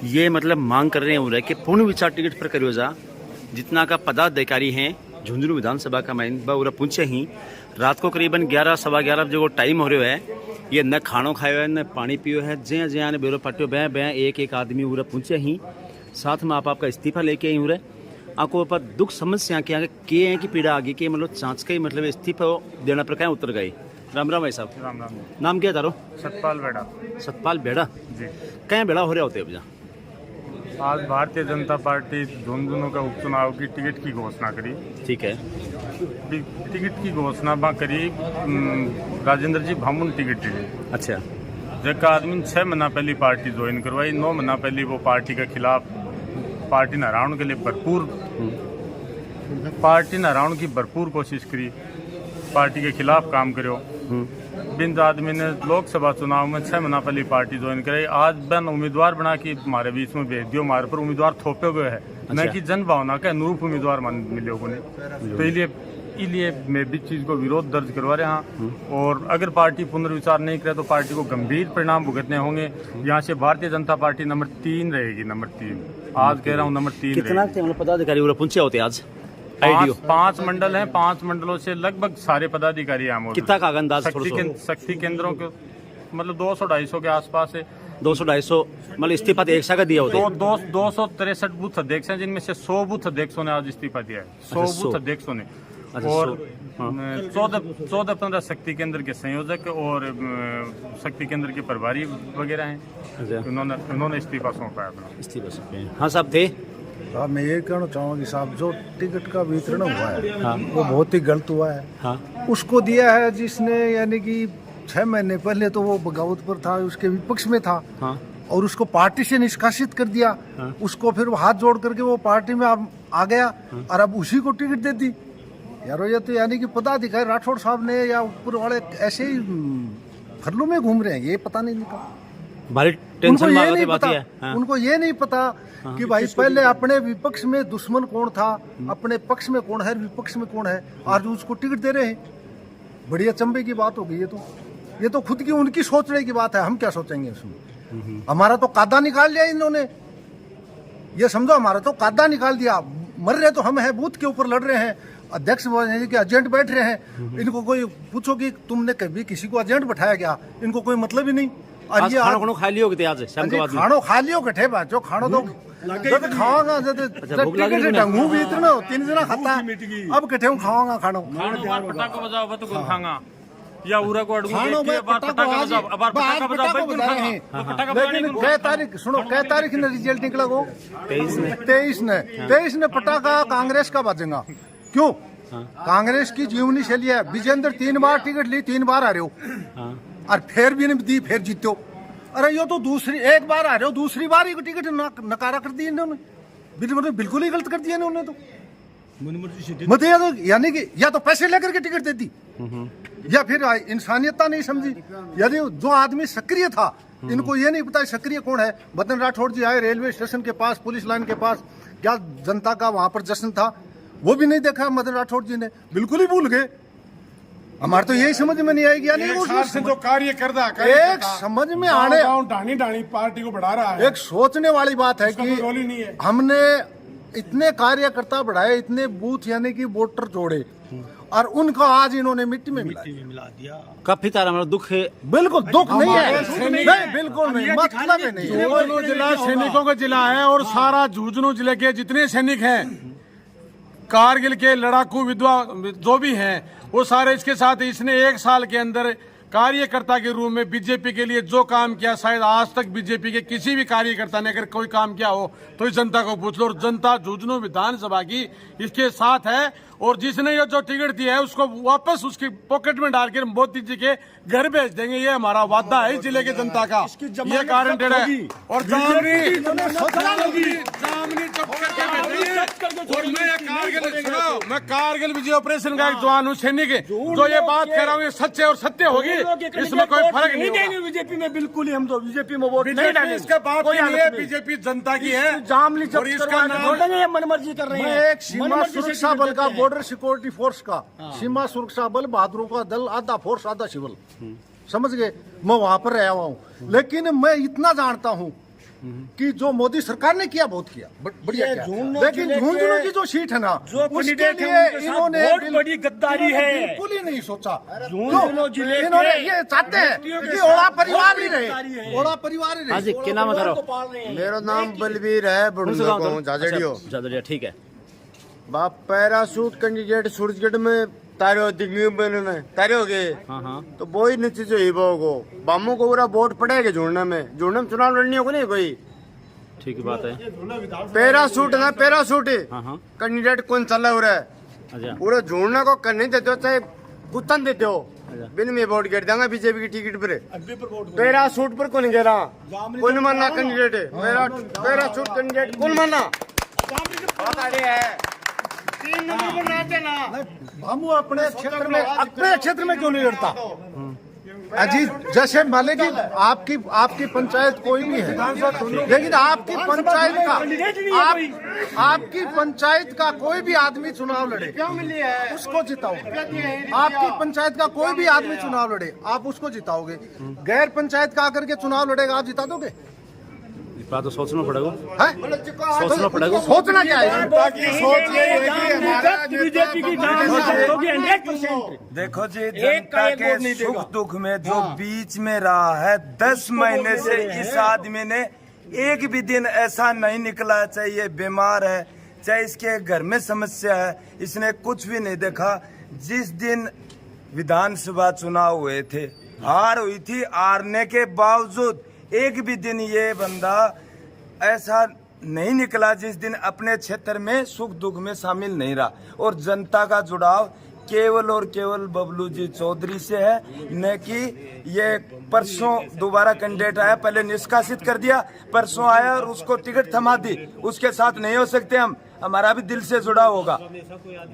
ये मतलब मांग कर रहे हैं उरे कि पूर्ण विचार टिकट पर करियो जा। जितना का पदाधिकारी हैं झुंझुनू विधानसभा का मैं उरा पूछे ही रात को करीबन 11 सवा 11 बजे वो टाइम हो रहा है। ये न खानो खायो है न पानी पियो है। जे जे ने बेरो पट्टियो बह बह एक आदमी उरा पूछे ही साथ में आपका इस्तीफा लेके आई उरे आपको पर दुख समस्या के हैं कि पीड़ा आगे के मतलब चाँच का ही मतलब इस्तीफा देना पर क्या उतर गए। राम राम भाई साहब। राम राम। नाम क्या तारो? सतपाल बेड़ा। सतपाल बेड़ा जी। क्या बेड़ा हो रहा होते हैं? आज भारतीय जनता पार्टी झुंझुनू का उपचुनाव की टिकट की घोषणा करी। ठीक है। टिकट की घोषणा बा करी राजेंद्र जी भामुन टिकट दी। अच्छा। जब आदमी 6 महीना पहले पार्टी ज्वाइन करवाई, 9 महीना पहले वो पार्टी के खिलाफ पार्टी न हराने के लिए हराने की भरपूर कोशिश करी, पार्टी के खिलाफ काम करो। बिंद आदमी ने लोकसभा चुनाव में 6 महीना पहले पार्टी ज्वाइन कराई। आज बन उम्मीदवार बना के हमारे बीच में भेज दियो, हमारे पर उम्मीदवार थोपे हुए है। अच्छा। न कि जन भावना के अनुरूप उम्मीदवार मिले को नहीं। तो इसलिए मैं भी चीज को विरोध दर्ज करवा रहे हैं। और अगर पार्टी पुनर्विचार नहीं करे तो पार्टी को गंभीर परिणाम भुगतने होंगे। यहाँ से भारतीय जनता पार्टी नंबर 3 रहेगी। नंबर 3 आज कह रहा हूँ, नंबर 3 कितना पदाधिकारी पूछे होते आज? 5 मंडल हैं। 5 मंडलों से लगभग सारे पदाधिकारी यहाँ कितना का अंदाज? शक्ति केंद्रों के मतलब 200-250 के आसपास है। 200-250 मतलब इस्तीफा एक सा का दिया होता है। 263 बूथ अध्यक्ष हैं, जिनमें से 100 बूथ अध्यक्षों ने आज इस्तीफा दिया है। 100 बूथ अध्यक्षों ने। और 14-15 शक्ति केंद्र के संयोजक और शक्ति केंद्र के प्रभारी वगैरह हैं। उन्होंने इस्तीफा सौंपा है अपना। इस्तीफा सौंपा। हाँ साहब थे। हाँ, मैं ये कहना चाहूँगा कि साहब जो टिकट का वितरण हुआ है, हाँ, वो बहुत ही गलत हुआ है। हाँ। उसको दिया है जिसने यानी कि 6 महीने पहले तो वो बगावत पर था, उसके विपक्ष में था। हाँ। और उसको पार्टी से निष्कासित कर दिया। हाँ। उसको फिर हाथ जोड़ करके वो पार्टी में आ गया। हाँ। और अब उसी को टिकट दे दी। यार ये तो यानी कि पदाधिकारी राठौड़ साहब ने या ऊपर वाले ऐसे ही फरलों में घूम रहे हैं, ये पता नहीं निकला। उनको ये नहीं पता। हाँ। उनको ये नहीं पता। हाँ। कि भाई पहले अपने विपक्ष में दुश्मन कौन था, अपने पक्ष में कौन है, विपक्ष में कौन है, आज उसको टिकट दे रहे हैं। बड़ी अचंभे की बात हो गई। ये तो खुद की उनकी सोचने की बात है, हम क्या सोचेंगे उसमें। हमारा तो कादा निकाल लिया इन्होंने। ये समझो हमारा तो कादा निकाल दिया। मर रहे तो हम हैं, बूथ के ऊपर लड़ रहे हैं, अध्यक्ष के एजेंट बैठ रहे हैं। इनको कोई पूछो कि तुमने कभी किसी को एजेंट बैठाया क्या, इनको कोई मतलब ही नहीं। आज खानो खा लियो कि आज शाम के बाद खानो खा लियो कठे बा जो खानो तो खावांगा टिकट ढंगू भी इतना 3 जना खाता। अब कठे खावांगा खानो पटाखा बजाओ तो कौन खागा या उरा को अड़गू खानो में पटाखा बजाओ। अब पटाखा बजाओ। लेकिन कै तारीख सुनो, कै तारीख ने रिजल्ट निकला वो 23 ने पटाखा कांग्रेस का बजेगा। क्यों? कांग्रेस की जीवनी शैली है, विजेंद्र 3 बार टिकट ली, 3 बार आ रहे हो और फिर भी नहीं दी, फिर जीतो। अरे यो तो एक बार आ रहे हो, दूसरी बार ही टिकट नकारा कर दी इन्होंने। बिल्कुल ही गलत कर दिया इन्होंने तो। मतलब यानी कि या तो पैसे लेकर के टिकट दे दी या फिर इंसानियतता नहीं समझी। यदि जो आदमी सक्रिय था, इनको ये नहीं पता सक्रिय कौन है। मदन राठौड़ जी आए रेलवे स्टेशन के पास, पुलिस लाइन के पास, क्या जनता का वहां पर जश्न था, वो भी नहीं देखा मदन राठौड़ जी ने, बिल्कुल ही भूल गए। हमारे तो यही समझ में नहीं आएगी। यानी जो कार्य करता एक समझ में आने ढानी पार्टी को बढ़ा रहा है। एक सोचने वाली बात है कि हमने इतने कार्यकर्ता बढ़ाए, इतने बूथ यानी कि वोटर जोड़े और उनका आज इन्होंने मिट्टी में मिला दिया। काफी तारा दुख है। बिल्कुल दुख नहीं है, नहीं बिल्कुल नहीं, मतलब नहीं। झुंझुनू जिला सैनिकों का जिला है और सारा झुंझुनू जिले के जितने सैनिक हैं, कारगिल के लड़ाकू विधवा जो भी हैं, वो सारे इसके साथ। इसने 1 साल के अंदर कार्यकर्ता के रूप में बीजेपी के लिए जो काम किया, शायद आज तक बीजेपी के किसी भी कार्यकर्ता ने अगर कोई काम किया हो तो इस जनता को पूछ लो। और जनता झुंझुनू विधानसभा की इसके साथ है। और जिसने ये जो टिकट दिया है उसको वापस उसकी पॉकेट में डालकर मोदी जी के घर भेज देंगे। ये हमारा वादा है इस जिले के जनता का, ये गारंटेड है। और मैं कारगिल विजय ऑपरेशन का एक जवान हूँ, सैनिक है। जो ये बात कह रहा हूँ ये सच्चे और सत्य होगी, इसमें कोई फर्क नहीं होगा। बीजेपी में बिल्कुल ही हम तो बीजेपी में वोट नहीं डालेंगे। इसका बात नहीं है, बीजेपी जनता की है। और इसका मनमर्जी कर रहे हैं। एक सीमा सुरक्षा बल का, बॉर्डर सिक्योरिटी फोर्स का, सीमा सुरक्षा बल बहादुरों का दल, आधा फोर्स आधा सिविल, समझ गए। मैं वहां पर रहा हुआ हूँ, लेकिन मैं इतना जानता हूँ कि जो मोदी सरकार ने किया बहुत किया, बढ़िया किया, लेकिन झुंझुनू की जो सीट है ना, उसके लिए इन्होंने बड़ी गद्दारी है। बिल्कुल ही नहीं सोचा। इन्होंने ये चाहते हैं कि ओला परिवार ही रहे, ओला परिवार ही हाँ जी, रहे। क्या नाम है? मेरा नाम बलवीर है, जादड़िया, ठीक है। बाप पैराशूट कैंडिडेट सूरजगढ़ में तारे दिल्ली में तारे हो गए। हाँ तो वो ही नीचे जो ही को बामू को पूरा वोट पड़ेगा झुंडने में चुनाव लड़ने को नहीं कोई। ठीक है, बात है। पैराशूट ना पैराशूट हाँ कैंडिडेट कौन चल रहा है अच्छा पूरे झुंडने को करने देते हो चाहे कुत्तन देते हो बिन में वोट गिर देंगे बीजेपी की टिकट पर। पैराशूट पर कौन गिरा कौन मानना कैंडिडेट पैराशूट कैंडिडेट कौन मानना भामू अपने क्षेत्र में क्यों नहीं लड़ता? अजी जैसे मान लें कि आपकी पंचायत कोई भी है, लेकिन आपकी पंचायत का कोई भी आदमी चुनाव लड़े, उसको जिताओगे। आपकी पंचायत का कोई भी आदमी चुनाव लड़े, आप उसको जिताओगे। गैर पंचायत का आकर के चुनाव लड़ेगा, आप जिता दोगे? बात तो सोचना पड़ेगा। सोचना पड़ेगा। सोचना क्या है? बीजेपी की देखो जी, जनता के सुख दुख में जो बीच में रहा है 10 महीने से, इस आदमी ने एक भी दिन ऐसा नहीं निकला, चाहे ये बीमार है चाहे इसके घर में समस्या है, इसने कुछ भी नहीं देखा। जिस दिन विधानसभा चुनाव हुए थे, हार हुई थी, हारने के बावजूद एक भी दिन ये बंदा ऐसा नहीं निकला जिस दिन अपने क्षेत्र में सुख दुख में शामिल नहीं रहा। और जनता का जुड़ाव केवल और केवल बबलू जी चौधरी से है, न कि ये परसों दोबारा कैंडिडेट आया, पहले निष्कासित कर दिया, परसों आया और उसको टिकट थमा दी। उसके साथ नहीं हो सकते हम, हमारा भी दिल से जुड़ाव होगा।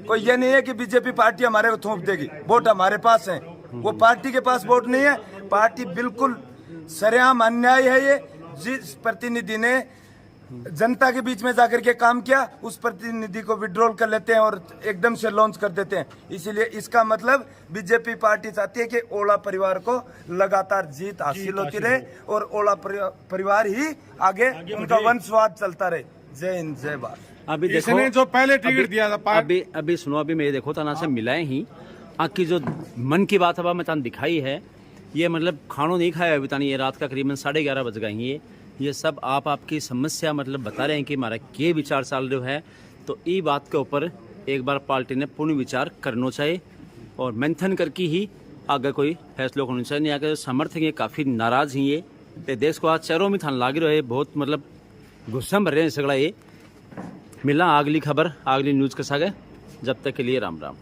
कोई ये नहीं है कि बीजेपी पार्टी हमारे को थोप देगी, वोट हमारे पास है, वो पार्टी के पास वोट नहीं है। पार्टी बिल्कुल सरेआम अन्याय है। ये जिस प्रतिनिधि ने जनता के बीच में जाकर के काम किया, उस प्रतिनिधि को विड्रॉल कर लेते हैं और एकदम से लॉन्च कर देते हैं। इसीलिए इसका मतलब बीजेपी पार्टी चाहती है कि ओला परिवार को लगातार जीत हासिल होती रहे और ओला परिवार ही आगे उनका वंशवाद चलता रहे। जय हिंद, जय भारत। अभी देखो, इसने जो पहले टिकट दिया था, अभी सुनो, अभी मेरे देखो तना से मिलाए ही आपकी जो मन की बात है मैं तान दिखाई है। ये मतलब खानों नहीं खाया अभी तानी, ये रात का करीबन 11:30 बज गए। ये सब आपकी समस्या मतलब बता रहे हैं कि हमारा क्या विचार चल रहा है। तो ये बात के ऊपर एक बार पार्टी ने पूर्ण विचार करना चाहिए और मंथन करके ही आगे कोई फैसला होना चाहिए। नहीं आगे समर्थक ये काफ़ी नाराज़ ही ये देश को आज चेहरों में थान लाग रहे, बहुत मतलब गुस्सा भर रहे हैं सगड़ा। ये मिला अगली खबर अगली न्यूज़ के साथ, जब तक के लिए राम राम।